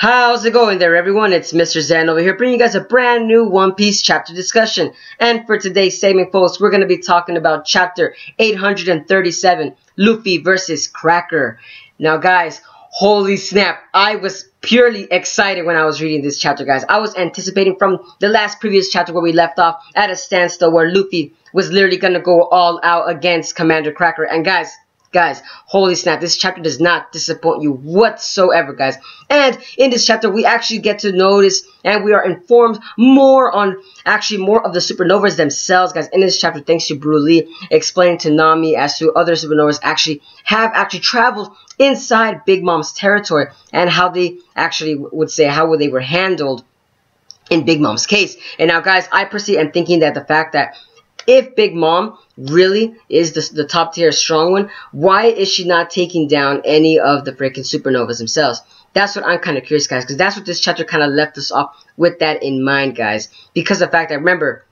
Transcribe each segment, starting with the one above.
How's it going there, everyone? It's Mr. Zen over here, bringing you guys a brand new One Piece chapter discussion. And for today's segment, folks, we're going to be talking about chapter 837, Luffy versus Cracker. Now, guys, holy snap, I was purely excited when I was reading this chapter, guys. I was anticipating from the previous chapter where we left off at a standstill where Luffy was literally going to go all out against Commander Cracker. And Guys, holy snap, this chapter does not disappoint you whatsoever, guys. And in this chapter, we actually get to notice and we are informed more of the supernovas themselves, guys. In this chapter, thanks to Broly explaining to Nami as to other supernovas have traveled inside Big Mom's territory and how they actually would say how they were handled in Big Mom's case. And now, guys, I personally am thinking that the fact that if Big Mom really is the top tier strong one, why is she not taking down any of the freaking supernovas themselves? That's what I'm kind of curious, guys, because that's what this chapter kind of left us off with that in mind, guys. Because of the fact that, remember,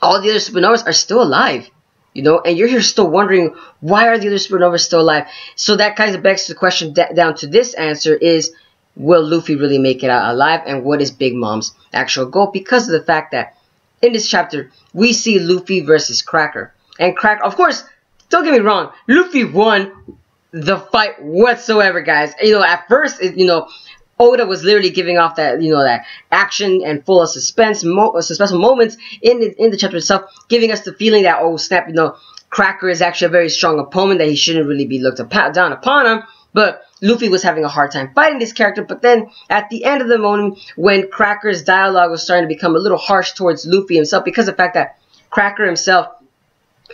all the other supernovas are still alive, you know, and you're here still wondering, why are the other supernovas still alive? So that kind of begs the question down to this answer is, will Luffy really make it out alive? And what is Big Mom's actual goal? Because of the fact that in this chapter, we see Luffy versus Cracker. And Cracker, of course, don't get me wrong, Luffy won the fight whatsoever, guys. You know, at first, Oda was literally giving off that, that action and full of suspenseful moments in the chapter itself, giving us the feeling that, oh snap, Cracker is actually a very strong opponent, that he shouldn't really be looked down upon him. But Luffy was having a hard time fighting this character. But then, at the end of the moment, when Cracker's dialogue was starting to become a little harsh towards Luffy himself, because of the fact that Cracker himself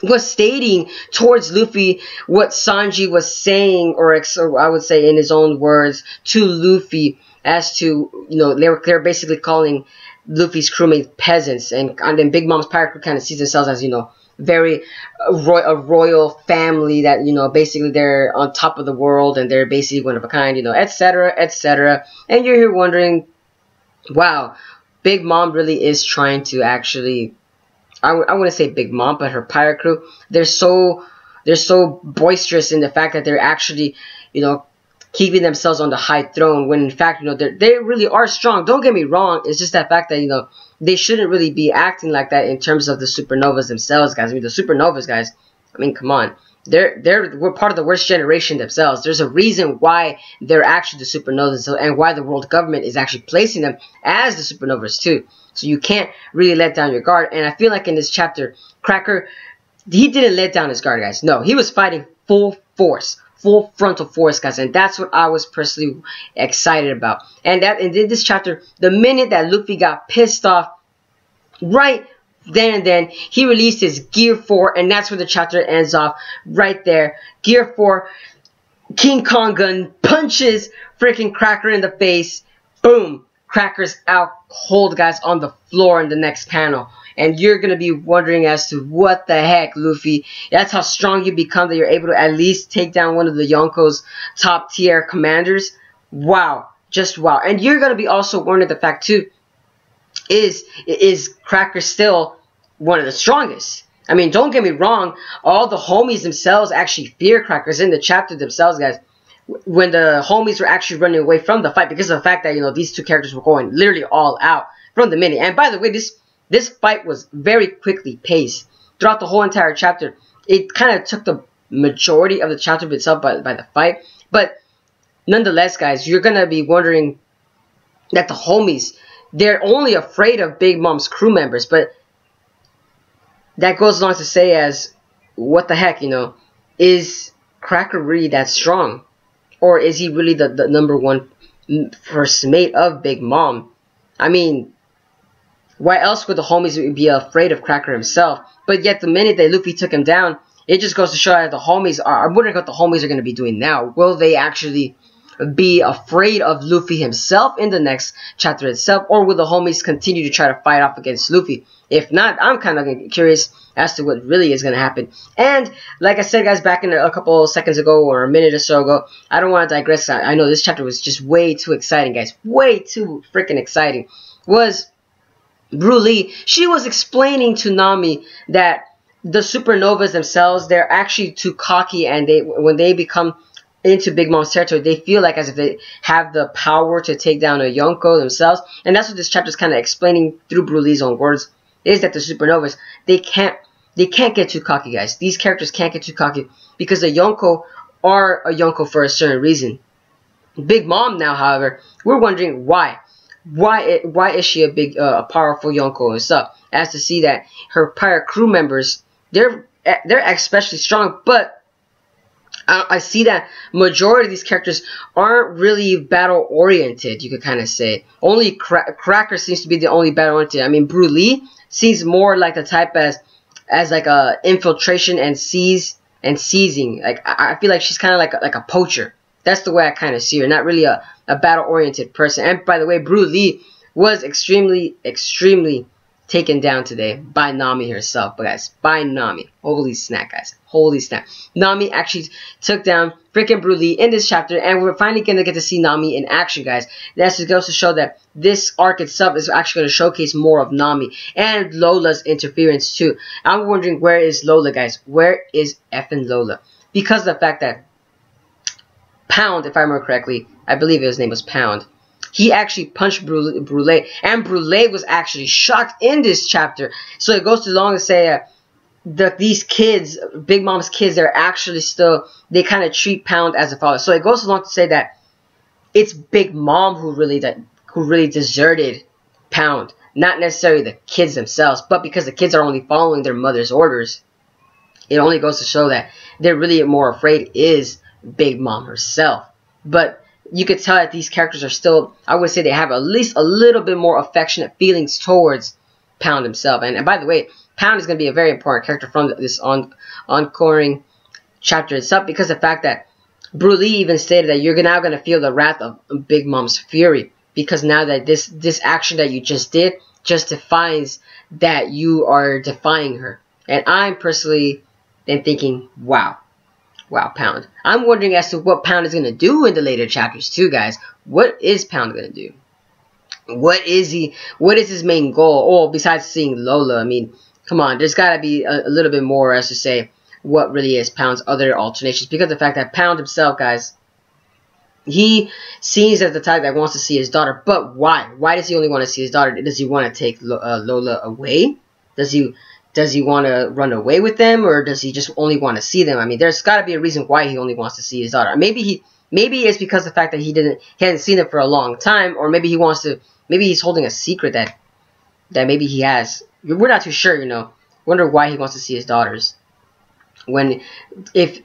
was stating towards Luffy what Sanji was saying, or I would say in his own words, to Luffy, as to, they're basically calling Luffy's crewmates peasants. And then Big Mom's pirate crew kind of sees themselves as, very a royal family that, basically they're on top of the world and they're basically one of a kind, etc., etc. And you're here wondering, wow, Big Mom really is trying to actually, I wouldn't say Big Mom, but her pirate crew, they're so boisterous in the fact that they're actually, keeping themselves on the high throne, when in fact, they really are strong. Don't get me wrong. It's just that fact that, they shouldn't really be acting like that in terms of the supernovas themselves, guys. I mean, the supernovas, guys, I mean, come on. We're part of the worst generation themselves. There's a reason why they're actually the supernovas and why the world government is actually placing them as the supernovas too. So you can't really let down your guard. And I feel like in this chapter, Cracker, he didn't let down his guard, guys. No, he was fighting full force. Full frontal force, guys, and that's what I was personally excited about. And in this chapter, the minute that Luffy got pissed off, right then and then, he released his Gear 4, and that's where the chapter ends off, right there. Gear 4, King Kong gun punches freaking Cracker in the face. Boom! Cracker's out cold, guys, on the floor in the next panel. And you're going to be wondering as to what the heck, Luffy. That's how strong you become, that you're able to at least take down one of the Yonko's top tier commanders. Wow. Just wow. And you're going to be also wondering the fact too, is Cracker still one of the strongest? I mean, don't get me wrong. All the homies themselves actually fear Crackers in the chapter themselves, guys. When the homies were actually running away from the fight because of the fact that, these two characters were going literally all out from the minute. And by the way, this fight was very quickly paced throughout the whole entire chapter. It kind of took the majority of the chapter itself by the fight. But nonetheless, guys, you're going to be wondering that the homies, they're only afraid of Big Mom's crew members. But that goes along to say as, what the heck, is Cracker really that strong? Or is he really the number one first mate of Big Mom? I mean, why else would the homies be afraid of Cracker himself? But yet the minute that Luffy took him down, it just goes to show that the homies are, I'm wondering what the homies are going to be doing now. Will they actually be afraid of Luffy himself in the next chapter itself? Or will the homies continue to try to fight off against Luffy? If not, I'm kind of curious as to what really is going to happen. And like I said, guys, back in a couple seconds ago or a minute or so ago, I don't want to digress. I know this chapter was just way too exciting, guys. Way too freaking exciting. Was Broly, she was explaining to Nami that the supernovas themselves, they're actually too cocky, and when they become into Big Mom's territory, they feel like as if they have the power to take down a Yonko themselves. And that's what this chapter is kind of explaining through Broly's own words, is that the supernovas, they can't get too cocky, guys. These characters can't get too cocky because the Yonko are a Yonko for a certain reason. Big Mom now, however, we're wondering why. Why is she a big, powerful Yonko and stuff? As to see that her prior crew members, they're especially strong, but I see that majority of these characters aren't really battle oriented. You could kind of say only Cracker seems to be the only battle oriented. I mean, Broly seems more like the type as like a infiltration and seizing. Like I feel like she's kind of like a poacher. That's the way I kind of see her. Not really a battle oriented person. And by the way, Broly was extremely taken down today by Nami herself. But guys, by Nami. Holy snap, guys. Holy snap. Nami actually took down freaking Broly in this chapter, and we're finally going to get to see Nami in action, guys. That just goes to show that this arc itself is actually going to showcase more of Nami and Lola's interference too. I'm wondering, where is Lola, guys? Where is effing Lola? Because of the fact that Pound, if I remember correctly, I believe his name was Pound, he actually punched Brûlé, and Brûlé was actually shocked in this chapter. So it goes too long to say that these kids, Big Mom's kids, they're actually still, they kind of treat Pound as a father. So it goes too long to say that it's Big Mom who really deserted Pound, not necessarily the kids themselves, but because the kids are only following their mother's orders, it only goes to show that they're really more afraid is Big Mom herself. But you could tell that these characters are still, I would say they have at least a little bit more affectionate feelings towards Pound himself. And by the way, Pound is going to be a very important character from this ongoing chapter itself, because of the fact that Broly even stated that you're now going to feel the wrath of Big Mom's fury, because now that this action that you just did justifies that you are defying her. And I'm personally then thinking, wow, Pound. I'm wondering as to what Pound is going to do in the later chapters too, guys. What is Pound going to do? What is his main goal? Oh, besides seeing Lola, I mean, come on, there's got to be a little bit more as to say what really is Pound's other alternations, because of the fact that Pound himself, guys, he seems as the type that wants to see his daughter. But why? Why does he only want to see his daughter? Does he want to take Lola away? Does he want to run away with them, or does he just only want to see them? I mean, there's got to be a reason why he only wants to see his daughter. Maybe it's because of the fact that he hadn't seen it for a long time, or maybe he wants to. Maybe he's holding a secret that maybe he has. We're not too sure, you know. Wonder why he wants to see his daughters. When if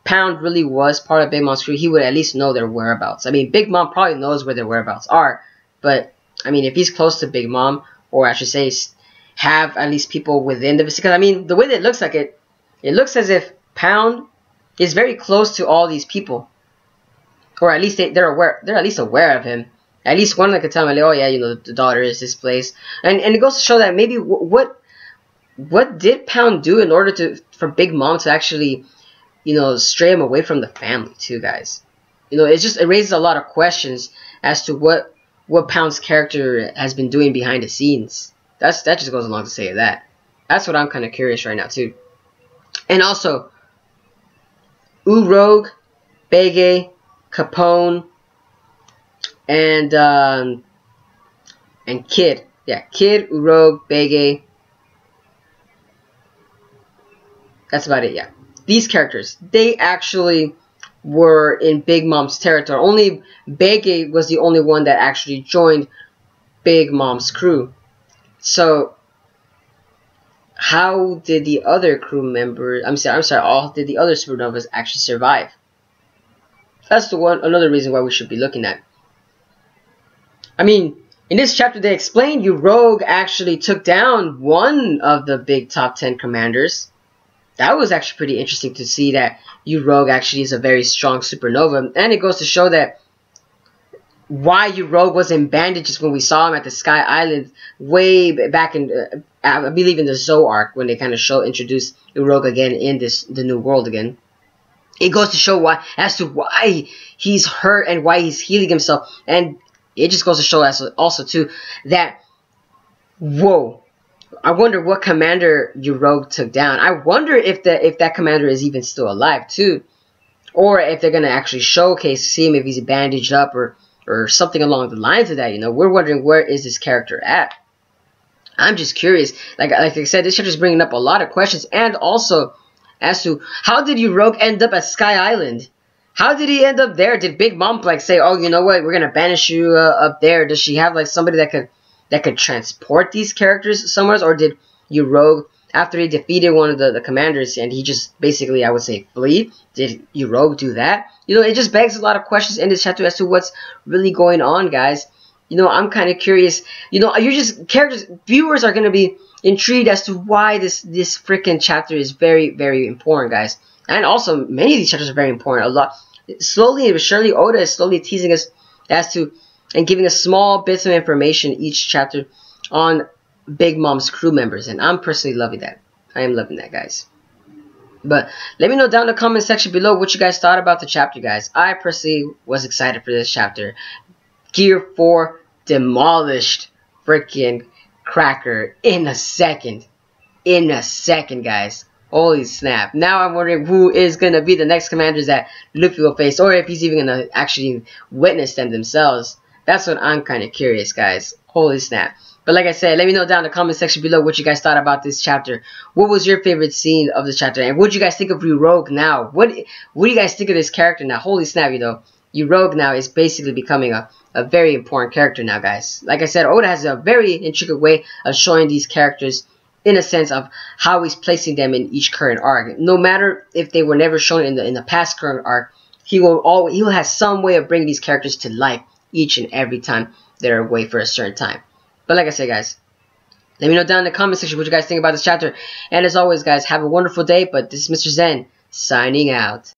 Pound really was part of Big Mom's crew, he would at least know their whereabouts. I mean, Big Mom probably knows where their whereabouts are, but I mean, if he's close to Big Mom, or I should say, have at least people within the vicinity. Because I mean, the way that it looks like it looks as if Pound is very close to all these people, or at least they're aware. They're at least aware of him. At least one of them could tell him, like, oh yeah, you know, the daughter is this place, and it goes to show that maybe what did Pound do in order for Big Mom to actually, you know, stray him away from the family too, guys. You know, it raises a lot of questions as to what Pound's character has been doing behind the scenes. That just goes along to say that. That's what I'm kind of curious right now too. And also, Rogue, Bege, Capone, and Kid. Yeah, Kid, Rogue, Bege. That's about it, yeah. These characters, they actually were in Big Mom's territory. Only Bege was the only one that actually joined Big Mom's crew. So, how did the other crew members, did the other supernovas actually survive? That's another reason why we should be looking at. I mean, in this chapter they explained Rogue actually took down one of the big top 10 commanders. That was actually pretty interesting to see that Rogue actually is a very strong supernova. And it goes to show that why Rogue was in bandages when we saw him at the Sky Island way back in, I believe in the Zou arc, when they kind of introduced Rogue again in the new world again. It goes to show why he's hurt and why he's healing himself. And it just goes to show us also too that, whoa, I wonder what commander Rogue took down. I wonder if that commander is even still alive too. or if they're gonna actually showcase, see him if he's bandaged up or something along the lines of that. You know, we're wondering where is this character at. I'm just curious. Like I said, this chapter is bringing up a lot of questions, and also as to how did Rogue end up at Sky Island? How did he end up there? Did Big Mom like say, "Oh, you know what? We're gonna banish you up there"? Does she have like somebody that could transport these characters somewhere, or did Rogue, after he defeated one of the commanders and he just basically, I would say, flee? Did Rogue do that? You know, it just begs a lot of questions in this chapter as to what's really going on, guys. You know, I'm kind of curious. You know, viewers are gonna be intrigued as to why this freaking chapter is very, very important, guys. And also, many of these chapters are very important. A lot, slowly but surely, Oda is slowly teasing us as to and giving us small bits of information each chapter on Big Mom's crew members, and I'm personally loving that. I am loving that, guys. But let me know down in the comment section below what you guys thought about the chapter, guys. I personally was excited for this chapter. Gear 4 demolished freaking Cracker in a second. In a second, guys. Holy snap. Now I'm wondering who is going to be the next commanders that Luffy will face, or if he's even going to actually witness them themselves. That's what I'm kind of curious, guys. Holy snap. But like I said, let me know down in the comment section below what you guys thought about this chapter. What was your favorite scene of this chapter? And what do you guys think of Rogue now? What do you guys think of this character now? Holy snap, you know. Rogue now is basically becoming a very important character now, guys. Like I said, Oda has a very intricate way of showing these characters in a sense of how he's placing them in each current arc. No matter if they were never shown in the past current arc, he will have some way of bringing these characters to life each and every time they're away for a certain time. But like I said, guys, let me know down in the comment section what you guys think about this chapter. And as always, guys, have a wonderful day. But this is Mr. Zen signing out.